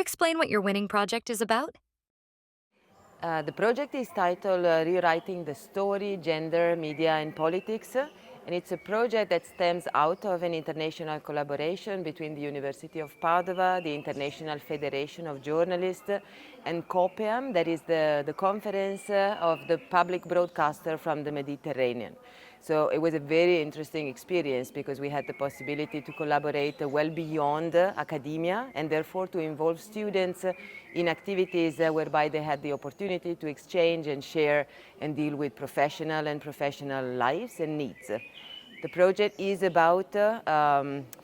explain what your winning project is about? The project is titled Rewriting the Story, Gender, Media and Politics. And it's a project that stems out of an international collaboration between the University of Padua, the International Federation of Journalists, and COPEAM, that is the conference of the public broadcaster from the Mediterranean. So it was a very interesting experience because we had the possibility to collaborate well beyond academia and therefore to involve students in activities whereby they had the opportunity to exchange and share and deal with professional lives and needs. The project is about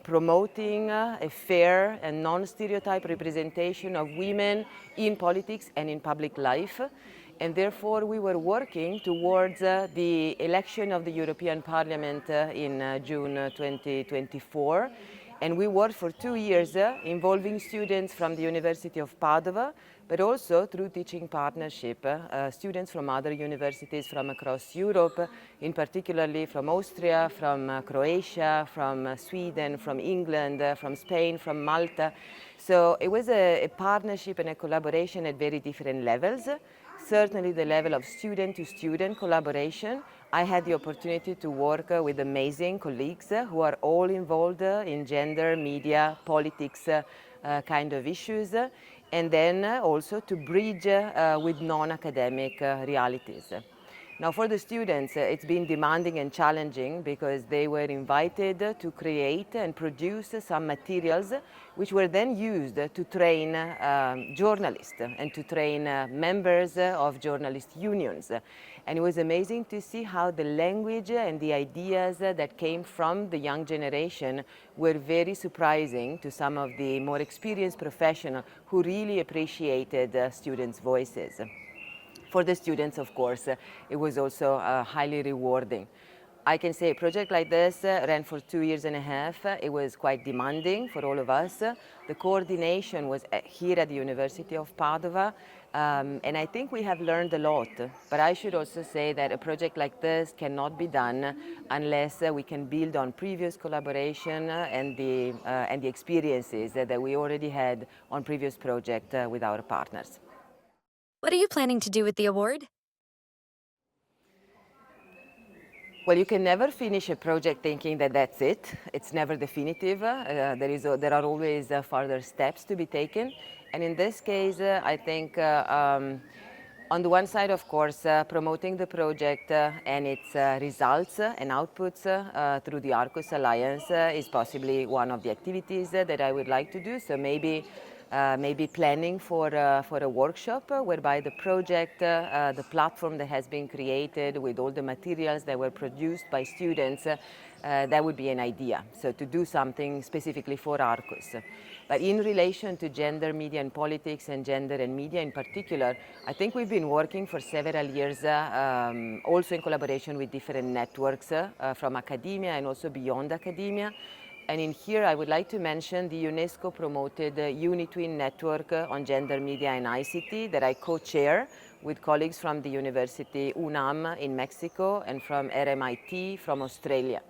promoting a fair and non-stereotype representation of women in politics and in public life. And therefore, we were working towards the election of the European Parliament in June 2024. And we worked for 2 years involving students from the University of Padua, but also through teaching partnership, students from other universities from across Europe, in particularly from Austria, from Croatia, from Sweden, from England, from Spain, from Malta. So it was a partnership and a collaboration at very different levels. Certainly the level of student-to-student collaboration. I had the opportunity to work with amazing colleagues who are all involved in gender, media, politics kind of issues, and then also to bridge with non-academic realities. Now for the students, it's been demanding and challenging because they were invited to create and produce some materials which were then used to train journalists and to train members of journalist unions. And it was amazing to see how the language and the ideas that came from the young generation were very surprising to some of the more experienced professionals who really appreciated students' voices. For the students, of course, it was also highly rewarding. I can say a project like this ran for 2 years and a half. It was quite demanding for all of us. The coordination was here at the University of Padua, and I think we have learned a lot. But I should also say that a project like this cannot be done unless we can build on previous collaboration and the experiences that we already had on previous projects with our partners. What are you planning to do with the award? Well, you can never finish a project thinking that that's it. It's never definitive. There are always further steps to be taken. And in this case, I think on the one side, of course, promoting the project and its results and outputs through the Arqus Alliance is possibly one of the activities that I would like to do. So maybe planning for a workshop whereby the project, the platform that has been created with all the materials that were produced by students, that would be an idea. So to do something specifically for Arqus. But in relation to gender, media and politics and gender and media in particular, I think we've been working for several years also in collaboration with different networks from academia and also beyond academia. And in here, I would like to mention the UNESCO-promoted UniTwin network on gender, media and ICT that I co-chair with colleagues from the University UNAM in Mexico and from RMIT from Australia.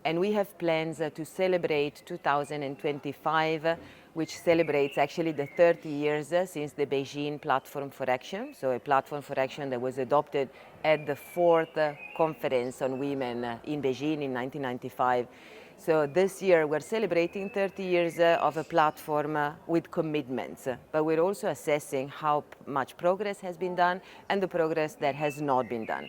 And we have plans to celebrate 2025, which celebrates actually the 30 years since the Beijing Platform for Action, so a platform for action that was adopted at the 4th Conference on Women in Beijing in 1995. So this year we're celebrating 30 years of a platform with commitments, but we're also assessing how much progress has been done and the progress that has not been done.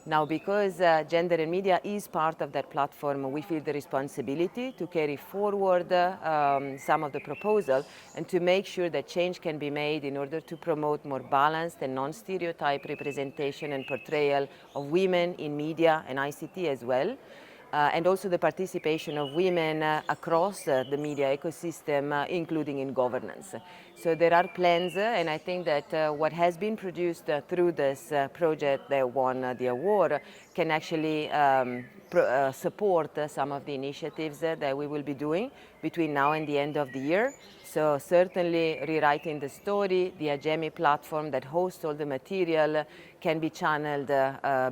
Now, because gender and media is part of that platform, we feel the responsibility to carry forward some of the proposal and to make sure that change can be made in order to promote more balanced and non-stereotype representation and portrayal of women in media and ICT as well. And also the participation of women across the media ecosystem, including in governance. So there are plans, and I think that what has been produced through this project that won the award can actually support some of the initiatives that we will be doing between now and the end of the year. So certainly rewriting the story, the Agemi platform that hosts all the material can be channeled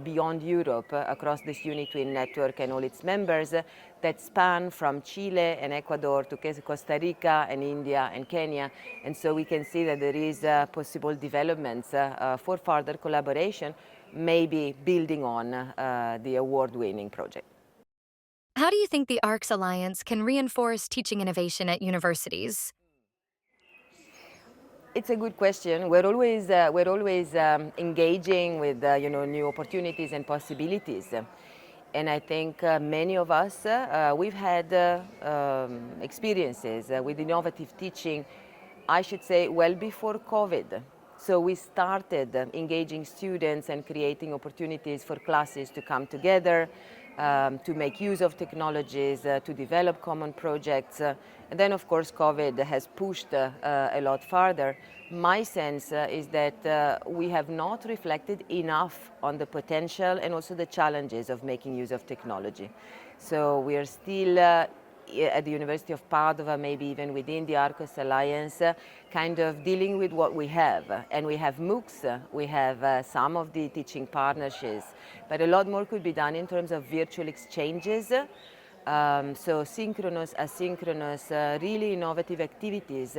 beyond Europe across this UniTwin network and all its members that span from Chile and Ecuador to Costa Rica and India and Kenya. And so we can see that there is possible developments for further collaboration, maybe building on the award-winning project. How do you think the Arqus Alliance can reinforce teaching innovation at universities? It's a good question. We're always engaging with new opportunities and possibilities, and I think many of us we've had experiences with innovative teaching. I should say well before COVID. So we started engaging students and creating opportunities for classes to come together, to make use of technologies, to develop common projects. And then, of course, COVID has pushed a lot further. My sense is that we have not reflected enough on the potential and also the challenges of making use of technology. So we are still at the University of Padua, maybe even within the Arqus Alliance, kind of dealing with what we have. And we have MOOCs, we have some of the teaching partnerships, but a lot more could be done in terms of virtual exchanges. So synchronous, asynchronous, really innovative activities.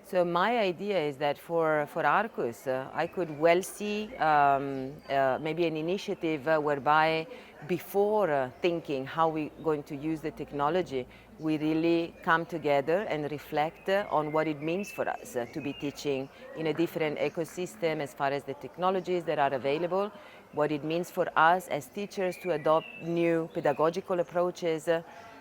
So my idea is that for Arqus, I could well see maybe an initiative whereby before thinking how we're going to use the technology, we really come together and reflect on what it means for us to be teaching in a different ecosystem as far as the technologies that are available, what it means for us as teachers to adopt new pedagogical approaches.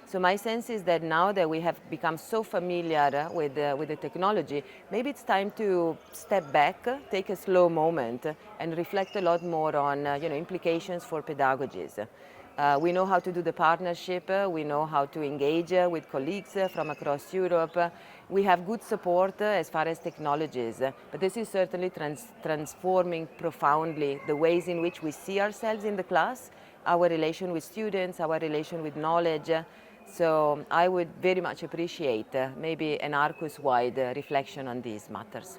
So my sense is that now that we have become so familiar with the technology, maybe it's time to step back, take a slow moment, and reflect a lot more on implications for pedagogies. We know how to do the partnership, we know how to engage with colleagues from across Europe. We have good support as far as technologies, but this is certainly transforming profoundly the ways in which we see ourselves in the class, our relation with students, our relation with knowledge. So I would very much appreciate maybe an Arqus-wide reflection on these matters.